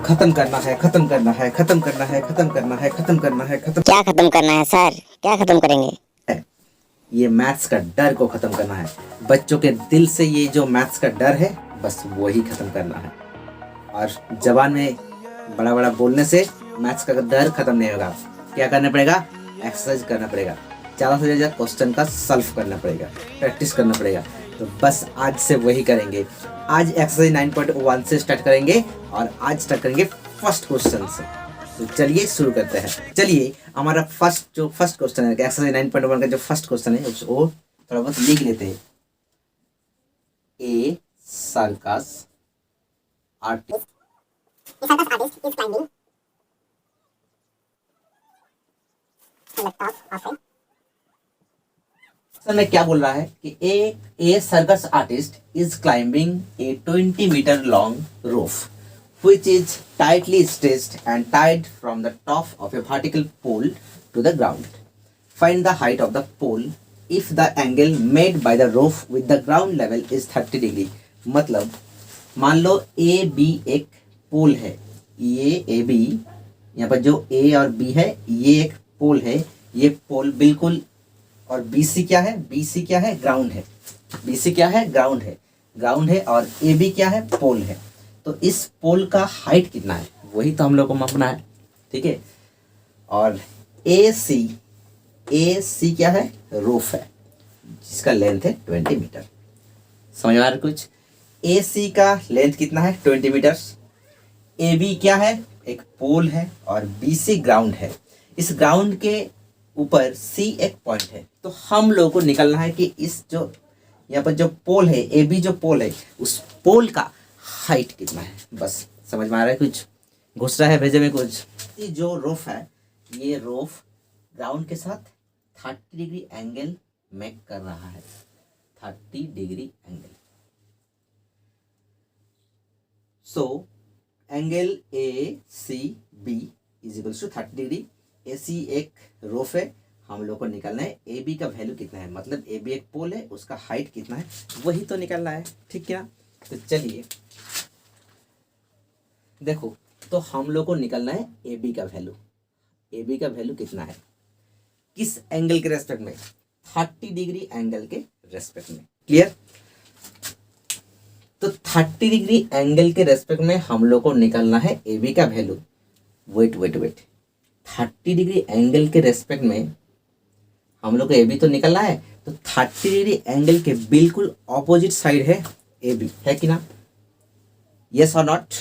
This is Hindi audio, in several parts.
खत्म करना है, खत्म करना है, खत्म करना है, खत्म करना है, खत्म करना है, खत्म। क्या खत्म करना है सर? क्या खत्म करेंगे? ये मैथ्स का डर को खत्म करना है। बच्चों के दिल से ये जो मैथ्स का डर है, बस वही खत्म करना है। और जबान में बड़ा बड़ा बोलने से मैथ्स का डर खत्म नहीं होगा। क्या करना पड़ेगा? एक्सरसाइज करना पड़ेगा, ज़्यादा से ज़्यादा क्वेश्चन का सॉल्व करना पड़ेगा, प्रैक्टिस करना पड़ेगा। तो बस आज से वही करेंगे। आज एक्सरसाइज 9.1 से स्टार्ट करेंगे और आज स्टार्ट करेंगे फर्स्ट क्वेश्चन से। तो चलिए शुरू करते हैं। चलिए हमारा फर्स्ट क्वेश्चन है, एक्सरसाइज 9.1 का जो फर्स्ट क्वेश्चन है उसको थोड़ा बहुत लिख लेते हैं। A circus artist is climbing on the top of a सर में क्या बोल रहा है कि a circus artist is climbing a 20 metre long roof which is tightly stitched and tied from the top of a vertical pole to the ground. Find the height of the pole if the angle made by the roof with the ground level is 30 degree. मतलब मान लो ए बी एक पोल है, ये ए बी, यहाँ पर जो ए और बी है ये एक पोल है, ये पोल बिल्कुल, और बी सी क्या है? बी सी क्या है? ग्राउंड है। बी सी क्या है? ग्राउंड है। ग्राउंड है और ए बी क्या है? पोल है। तो इस पोल का हाइट कितना है वही तो हम लोग को मापना है, ठीक है। और ए सी क्या है? रूफ है जिसका लेंथ है 20 मीटर। समझ में आ रहा है कुछ? ए सी का लेंथ कितना है? 20 मीटर। ए बी क्या है? एक पोल है और बी सी ग्राउंड है। इस ग्राउंड के ऊपर सी एक पॉइंट है। तो हम लोगों को निकलना है कि इस जो यहाँ पर जो पोल है, ए बी जो पोल है, उस पोल का हाइट कितना है। बस समझ में आ रहा है कुछ? घुस रहा है भेजे में कुछ? ये जो रूफ है, ये रूफ ग्राउंड के साथ 30 डिग्री एंगल मेक कर रहा है। 30 degree angle. So angle A C B is equals to 30 degree. A C एक रूफ है, हम लोग को निकालना है ए बी का वैल्यू कितना है, मतलब ए बी एक पोल है, उसका हाइट कितना है वही तो निकालना है, ठीक है ना। तो चलिए देखो, तो हम लोग को निकालना है ए बी का वैल्यू। ए बी का वैल्यू कितना है किस एंगल के रेस्पेक्ट में? 30 डिग्री एंगल के रेस्पेक्ट में। क्लियर? तो 30 डिग्री एंगल के रेस्पेक्ट में हम लोग को निकालना है ए बी का वैल्यू। वेट 30 डिग्री एंगल के रेस्पेक्ट में हम लोग को ए बी तो निकलना है। तो 30 डिग्री एंगल के बिल्कुल ऑपोजिट साइड है ए बी, है कि ना? यस और नॉट?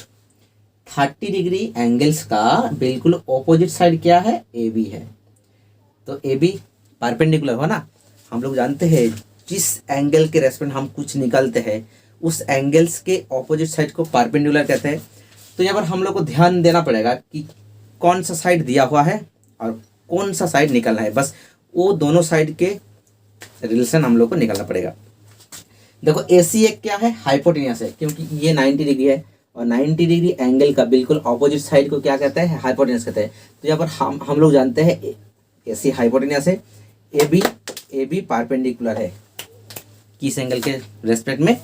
30 डिग्री एंगल्स का बिल्कुल ऑपोजिट साइड क्या है? ए बी है। तो ए बी परपेंडिकुलर हो ना। हम लोग जानते हैं जिस एंगल के रेस्पेक्ट हम कुछ निकालते हैं उस एंगल्स के ऑपोजिट साइड को परपेंडिकुलर कहते हैं। तो यहाँ पर हम लोग को ध्यान देना पड़ेगा कि कौन सा साइड दिया हुआ है और कौन सा साइड निकालना है। बस वो दोनों साइड के रिलेशन हम लोग को निकालना पड़ेगा। देखो ए सी एक क्या है? हाइपोटेनियस है, क्योंकि ये 90 डिग्री है और 90 डिग्री एंगल का बिल्कुल ऑपोजिट साइड को क्या कहते हैं? हाइपोटेनियस कहते हैं। तो यहाँ पर हम लोग जानते हैं ए सी हाइपोटेनियस है, ए बी परपेंडिकुलर है किस एंगल के रेस्पेक्ट में?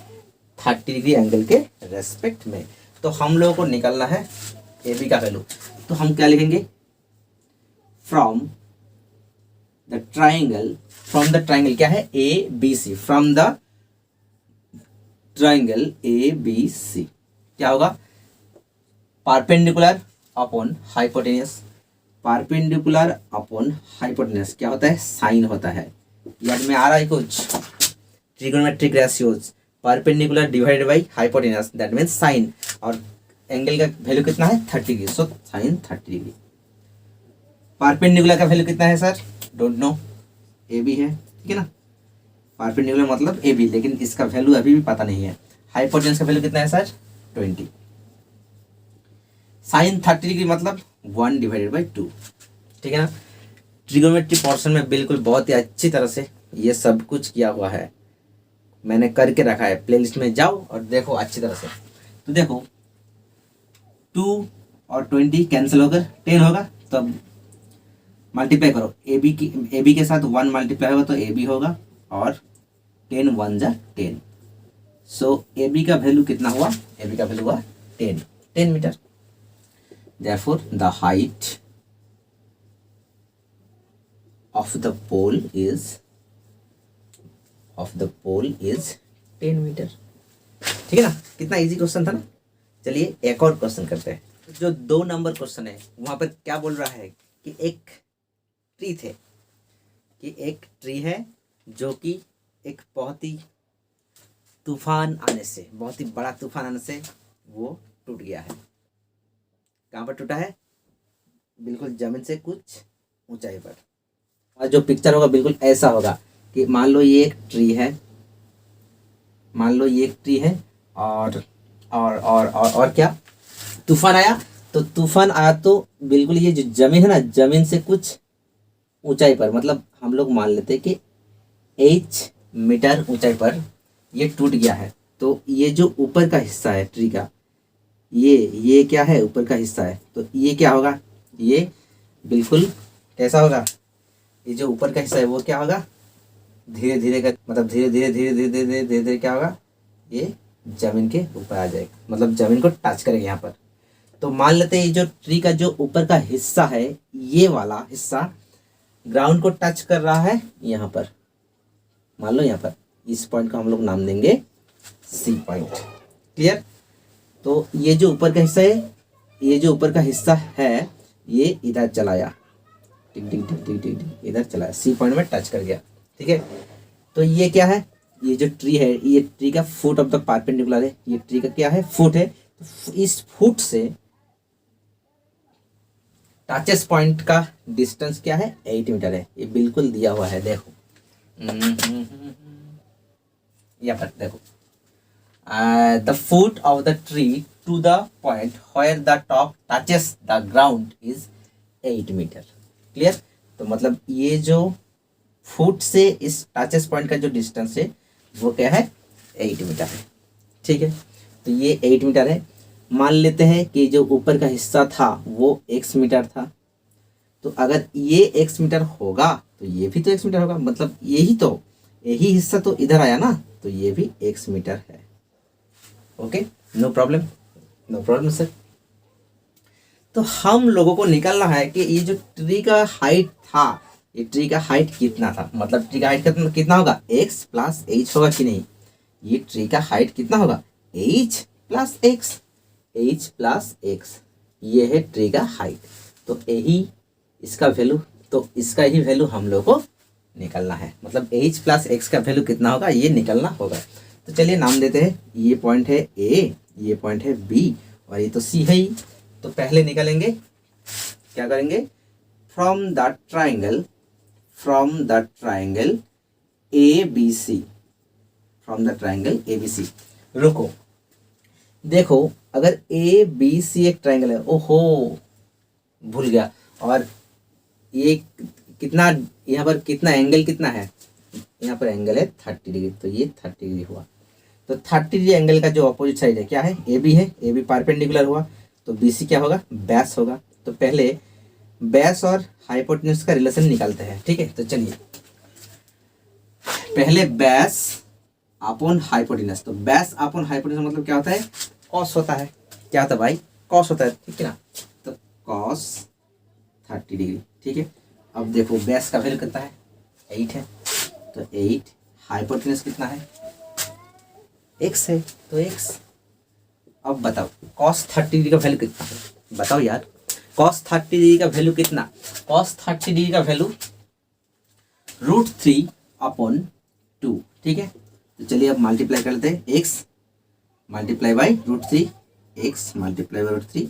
30 डिग्री एंगल के रेस्पेक्ट में। तो हम लोगों को निकालना है ए बी का वैल्यू। तो हम क्या लिखेंगे? फ्रॉम द ट्राइंगल क्या है? A B C. From the triangle A B C क्या होगा? Perpendicular upon hypotenuse. Perpendicular upon hypotenuse क्या होता है? साइन होता है। याद में आ रहा है कुछ? Trigonometric ratios, perpendicular divided by hypotenuse, that means sine. और एंगल का वैल्यू कितना है? 30 degree. So sine 30 degree. Perpendicular का वैल्यू कितना है sir? Don't know, A B है, ठीक है ना। परपेंडिकुलर मतलब ए बी, लेकिन इसका वैल्यू अभी भी पता नहीं है। हाइपोटेन्यूस का वैल्यू कितना है सर? 20। साइन 30 डिग्री मतलब 1/2, ठीक है ना। ट्रिगोनोमेट्री पोर्शन में बिल्कुल बहुत ही अच्छी तरह से ये सब कुछ किया हुआ है, मैंने करके रखा है। प्लेलिस्ट में जाओ और देखो अच्छी तरह से। तो देखो 2 और 20 कैंसिल होकर 10 होगा, तब मल्टीप्लाई करो। ए बी के साथ 1 मल्टीप्लाई होगा तो ए बी होगा, और 10 1 जा 10। सो ए बी का वैल्यू कितना हुआ? ए बी का वैल्यू हुआ 10 metre. Therefore, the height of the pole is 10 metre. ठीक है ना, कितना इजी क्वेश्चन था ना। चलिए एक और क्वेश्चन करते हैं। जो 2 नंबर क्वेश्चन है वहां पर क्या बोल रहा है कि एक ट्री है जो कि एक बहुत ही बहुत ही बड़ा तूफान आने से वो टूट गया है। कहाँ पर टूटा है? बिल्कुल जमीन से कुछ ऊंचाई पर। और जो पिक्चर होगा बिल्कुल ऐसा होगा कि मान लो ये एक ट्री है और क्या, तूफान आया तो बिल्कुल ये जो जमीन है ना, जमीन से कुछ ऊंचाई पर, मतलब हम लोग मान लेते हैं कि h मीटर ऊंचाई पर ये टूट गया है। तो ये जो ऊपर का हिस्सा है ट्री का, ये क्या है, ऊपर का हिस्सा है। तो ये क्या होगा, ये बिल्कुल कैसा होगा, ये जो ऊपर का हिस्सा है वो क्या होगा, धीरे धीरे क्या होगा, ये जमीन के ऊपर आ जाएगा, मतलब जमीन को टच करेगा यहाँ पर। तो मान लेते हैं ये जो ट्री का जो ऊपर का हिस्सा है, ये वाला हिस्सा ग्राउंड को टच कर रहा है यहाँ पर। मान लो यहाँ पर इस पॉइंट को हम लोग नाम देंगे सी पॉइंट। क्लियर? तो ये जो ऊपर का हिस्सा है, ये इधर चलाया, टिक टिक टिक टिक टिक टिक इधर चलाया, सी पॉइंट में टच कर गया। ठीक है, तो ये क्या है, ये जो ट्री है, ये ट्री का फुट ऑफ द परपेंडिकुलर है। ये ट्री का क्या है, फुट है। तो इस फुट से टचेस पॉइंट का डिस्टेंस क्या है, 8 मीटर है। ये बिल्कुल दिया हुआ है, देखो यहाँ पर देखो, the foot of the tree to the point where the top touches the ground is 8 metre. Clear? तो मतलब ये जो फुट से इस टचेस पॉइंट का जो डिस्टेंस है वो क्या है, 8 मीटर है। ठीक है, तो ये 8 मीटर है। मान लेते हैं कि जो ऊपर का हिस्सा था वो x मीटर था। तो अगर ये x मीटर होगा तो ये भी तो x मीटर होगा, मतलब यही हिस्सा तो इधर आया ना, तो ये भी x मीटर है। Okay, no problem sir. तो हम लोगों को निकालना है कि ये जो ट्री का हाइट था, ये ट्री का हाइट कितना था, मतलब ट्री का हाइट कितना होगा, x प्लस h होगा कि नहीं। ये ट्री का हाइट कितना होगा, h प्लस x, ये है ट्री का हाइट। तो यही इसका वैल्यू, तो इसका ही वैल्यू हम लोग को निकलना है, मतलब h प्लस x का वैल्यू कितना होगा ये निकलना होगा। तो चलिए नाम देते हैं, ये पॉइंट है A, ये पॉइंट है B और ये तो C है ही। तो पहले निकालेंगे, क्या करेंगे, फ्रॉम द ट्राइंगल ABC। रुको, देखो अगर ABC एक ट्राइंगल है, ओहो भूल गया, और ये कितना, यहाँ पर कितना एंगल कितना है, यहाँ पर एंगल है 30 डिग्री, तो ये 30 डिग्री हुआ। तो 30 डिग्री एंगल का जो अपोजिट साइड है क्या है, AB है, AB परपेंडिकुलर हुआ, तो BC क्या होगा, बैस होगा। तो पहले बैस और हाइपोटेन्यूज का रिलेशन निकालते हैं। ठीक है, तो चलिए पहले बैस अपॉन हाइपोटेन्यूज। तो बैस अपॉन हाइपोटेन्यूज मतलब क्या होता है, कॉस होता है। क्या होता है भाई, कॉस होता है। ठीक है ना, तो कॉस 30 डिग्री। ठीक है, अब देखो बैस का वैल्यू कितना है, 8 है, तो 8, हाइपोटेन्यूज कितना है, x है, तो x। अब बताओ cos 30 डिग्री का वैल्यू कितना है, बताओ यार, cos 30 डिग्री का वैल्यू कितना, cos 30 डिग्री का वैल्यू √3 अपॉन 2। ठीक है, तो चलिए अब मल्टीप्लाई कर लेते हैं, x multiply by √3, x multiply by √3,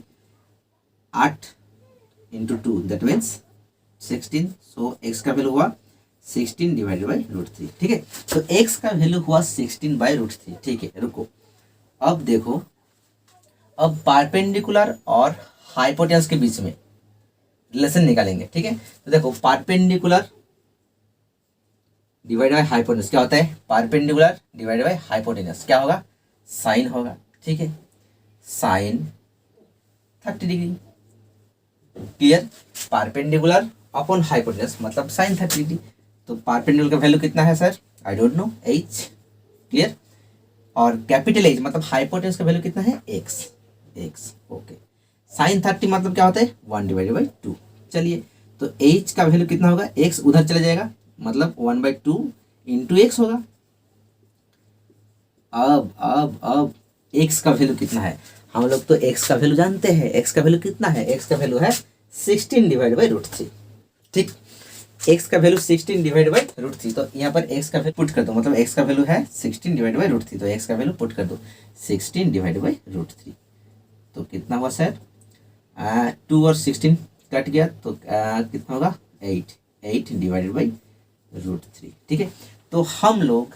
8 into 2 that means 16। So x का वैल्यू हुआ 16 डिवाइडेड बाई √3। ठीक है, तो x का वैल्यू हुआ 16 बाई √3। ठीक है, रुको, अब देखो, अब परपेंडिकुलर और हाइपोटेन्यूज के बीच में रिलेशन निकालेंगे। ठीक है, तो देखो परपेंडिकुलर डिवाइड बाई हाइपोटेन्यूज क्या होता है, परपेंडिकुलर डिवाइड बाई हाइपोटेन्यूज क्या होगा, साइन होगा। ठीक है, sine 30 degree. Clear, perpendicular upon hypotenuse मतलब साइन 30 डिग्री। तो परपेंडिकुलर का वैल्यू कितना है sir, I don't know, h। Clear, और कैपिटल H मतलब हाइपोटेन्यूज का वैल्यू कितना है, x। ओके, साइन 30 मतलब क्या होता है 1/2। चलिए तो h का वैल्यू कितना होगा, x उधर चला जाएगा मतलब 1/2 इंटू एक्स होगा। अब x का वैल्यू कितना है, हम लोग तो x का वैल्यू जानते हैं। x का वैल्यू कितना है, x का वैल्यू है 16/√3। ठीक, x का वैल्यू 16/√3। तो यहाँ पर x का वैल्यू पुट कर दो, मतलब x का वैल्यू है 16/√3, तो x का वैल्यू पुट कर दो 16/√3। तो कितना हुआ सर, 2 और 16 कट गया तो कितना होगा 8/√3। ठीक है, तो हम लोग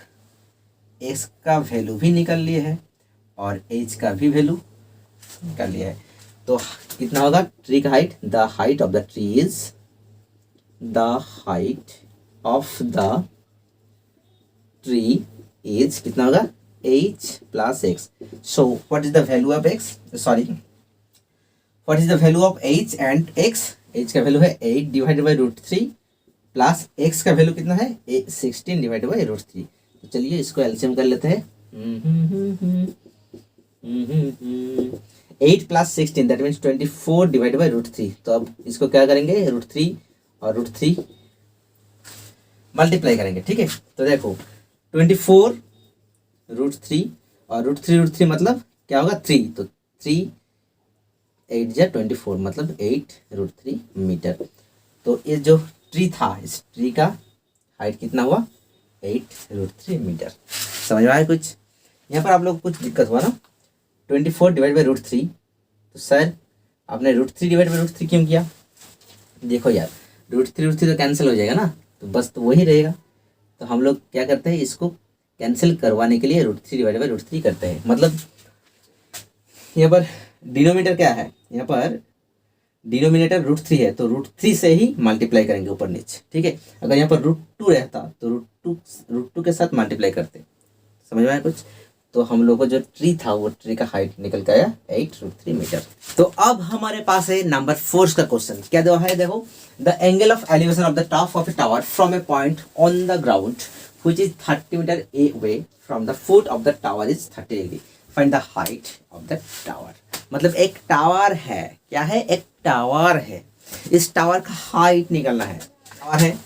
x का वैल्यू भी निकाल लिए है और h का भी वैल्यू निकाल लिया है। तो कितना होगा, ट्री का height, the height of the tree is, the height of the tree is कितना होगा h plus x। So what is the value of x, sorry what is the value of h and x। h का वैल्यू है 8/√3 प्लस x का वैल्यू कितना है 16/√3। तो चलिए इसको एलसीएम कर लेते हैं। 8 प्लस 16 दैट मीन्स 24/√3। तो अब इसको क्या करेंगे, √3 और √3 मल्टीप्लाई करेंगे। ठीक है, तो देखो 24√3 और √3 मतलब क्या होगा 3, तो 3 8 जा 24 मतलब 8√3 मीटर। तो ये जो ट्री था, इस ट्री का हाइट कितना हुआ 8√3 मीटर। समझ में आया कुछ, यहाँ पर आप लोग कुछ दिक्कत हुआ ना, 24/√3। तो सर आपने √3/√3 क्यों किया, देखो यार √3 तो कैंसिल हो जाएगा ना, तो बस तो वही रहेगा। तो हम लोग क्या करते हैं, इसको कैंसिल करवाने के लिए √3/√3 करते हैं। मतलब यहाँ पर डिनोमिनेटर क्या है, यहाँ पर डिनोमिनेटर √3 है, तो √3 से ही मल्टीप्लाई करेंगे ऊपर नीचे। ठीक है, अगर यहाँ पर √2 रहता तो √2 के साथ मल्टीप्लाई करते। समझ में आया कुछ, तो हम लोग को जो ट्री था वो ट्री का हाइट निकल के आया 8√3 मीटर। तो अब हमारे पास है नंबर 4 का क्वेश्चन। क्या दिया है, देखो the angle of elevation of the top of a tower from a point on the ground which is 30 metre away from the foot of the tower is 30 degree, find the height of the tower. मतलब एक टावर है, क्या है, एक टावर है, इस टावर का हाइट निकालना है। टावर है,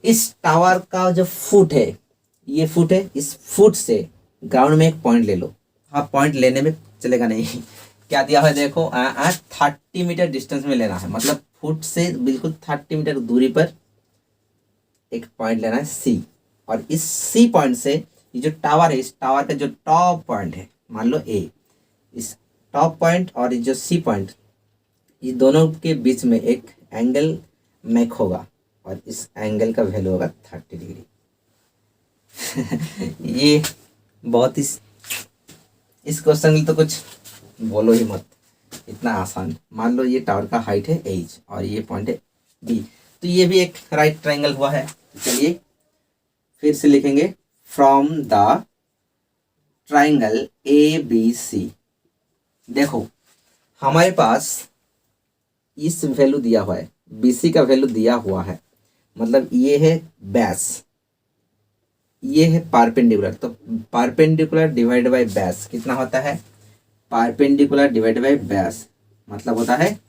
इस टावर का जो फुट है, ये फुट है, इस फुट से ग्राउंड में एक पॉइंट ले लो। हाँ, पॉइंट लेने में चलेगा नहीं, क्या दिया है देखो 30 मीटर डिस्टेंस में लेना है, मतलब फुट से बिल्कुल 30 मीटर दूरी पर एक पॉइंट लेना है सी। और इस सी पॉइंट से ये जो टावर है, इस टावर का जो टॉप पॉइंट है, मान लो ए, इस टॉप पॉइंट और ये जो सी पॉइंट, ये दोनों के बीच में एक एंगल मेक होगा और इस एंगल का वैल्यू होगा 30 डिग्री। ये बहुत ही, इस क्वेश्चन में तो कुछ बोलो ही मत, इतना आसान। मान लो ये टावर का हाइट है h और ये पॉइंट है b, तो ये भी एक राइट ट्रायंगल हुआ है। तो चलिए फिर से लिखेंगे, फ्रॉम द ट्रायंगल ABC। देखो हमारे पास इस वैल्यू दिया हुआ है, BC का वैल्यू दिया हुआ है, मतलब ये है बेस, ये है पारपेंडिकुलर। तो पारपेंडिकुलर डिवाइड बाय बेस कितना होता है, पारपेंडिकुलर डिवाइड बाय बेस मतलब होता है,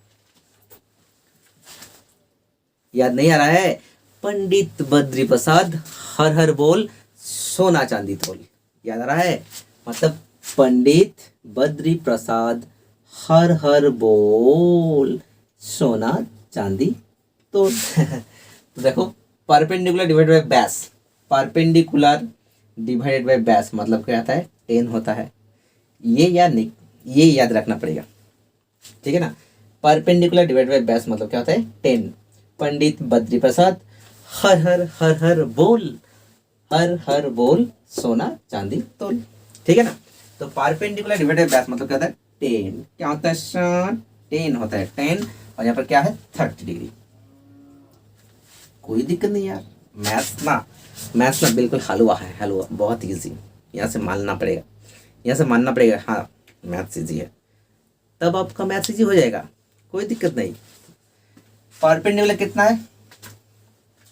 याद नहीं आ रहा है, पंडित बद्री प्रसाद हर हर बोल सोना चांदी तोल। याद आ रहा है, मतलब पंडित बद्री प्रसाद हर हर बोल सोना चांदी तोल। तो देखो perpendicular divide by base, perpendicular divided by base मतलब क्या आता है 10 होता है। ये याद रखना पड़ेगा, ठीक है ना। परपेंडिकुलर डिवाइड बाय बेस मतलब क्या होता है 10। पंडित बद्री प्रसाद हर हर बोल सोना चांदी तोल, ठीक है ना। तो परपेंडिकुलर डिवाइड बाय बेस मतलब क्या होता है 10। क्या होता है सर 10 होता है 10, और यहाँ पर क्या है 30 डिग्री। कोई दिक्कत नहीं यार, मैथ्स ना बिल्कुल हलवा है, हलवा बहुत ईजी। यहाँ से मानना पड़ेगा, हाँ मैथ्स ईजी है, तब आपका मैथ्स ईजी हो जाएगा, कोई दिक्कत नहीं। परपेंडिकुलर कितना है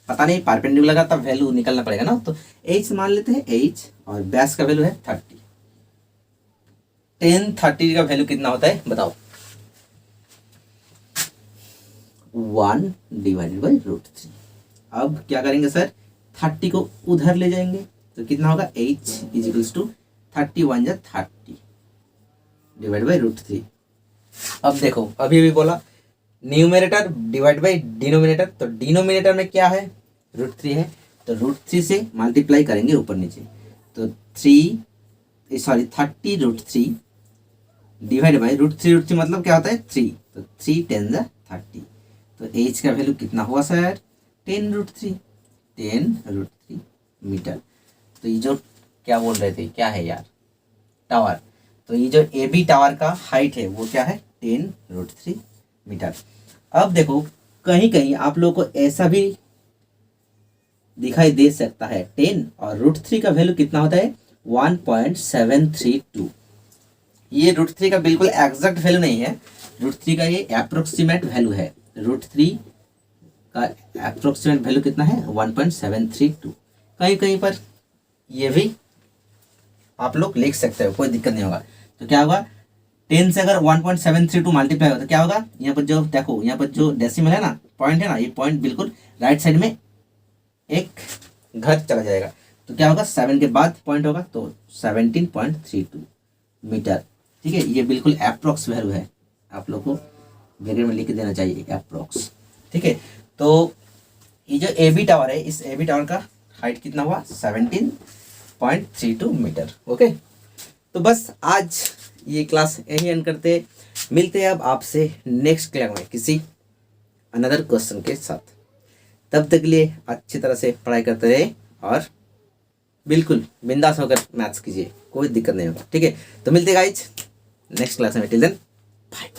पता नहीं, परपेंडिकुलर का तब वैल्यू निकलना पड़ेगा ना। तो h मान लेते हैं h, और बेस का वैल्यू है 30। 10 30 का वैल्यू कितना होता है बताओ। 1 डिवाइडेड बाई √3। अब क्या करेंगे सर, 30 को उधर ले जाएंगे तो कितना होगा, h इज इक्वल्स टू 31 जा 30 डिवाइड बाई √3। अब देखो अभी भी बोला न्यूमरेटर डिवाइड बाई डिनोमिनेटर, तो डिनोमिनेटर में क्या है, √3 है, तो √3 से मल्टीप्लाई करेंगे ऊपर नीचे, तो 30 √3 डिवाइड बाई √3 मतलब क्या होता है 3, तो 3 10 जा 30, तो h का वैल्यू कितना हुआ सर, 10√3 मीटर। तो ये जो क्या बोल रहे थे, क्या है यार, टावर, तो ये जो ए बी टावर का हाइट है वो क्या है, 10√3 मीटर। अब देखो कहीं कहीं आप लोगों को ऐसा भी दिखाई दे सकता है 10 और √3 का वैल्यू कितना होता है 1.732। ये √3 का बिल्कुल एग्जैक्ट वैल्यू नहीं है, √3 का ये अप्रोक्सीमेट वैल्यू है, √3 का अप्रोक्सीमेट वैल्यू कितना है 1.732। कहीं कहीं पर ये भी आप लोग लिख सकते हो, कोई दिक्कत नहीं होगा। तो क्या होगा, 10 से अगर 1.732 मल्टीप्लाई हो तो क्या होगा, यहाँ पर जो देखो यहाँ पर जो डेसिमल है ना, पॉइंट है ना, ये पॉइंट बिल्कुल राइट साइड में एक घर चला जाएगा, तो क्या होगा 7 के बाद पॉइंट होगा, तो 17.32 मीटर। ठीक है, ये बिल्कुल अप्रोक्स वैल्यू है, आप लोग को ब्रैकेट में लिख देना चाहिए अप्रोक्स। ठीक है, तो ये जो ए बी टावर है, इस ए बी टावर का हाइट कितना हुआ 17.32 मीटर। ओके, तो बस आज ये क्लास यही एंड करते, मिलते हैं अब आपसे नेक्स्ट क्लास में किसी अनदर क्वेश्चन के साथ। तब तक के लिए अच्छी तरह से पढ़ाई करते रहे और बिल्कुल बिंदास होकर मैथ्स कीजिए, कोई दिक्कत नहीं होगा। ठीक है, तो मिलते गाइज नेक्स्ट क्लास में, टिल देन बाय।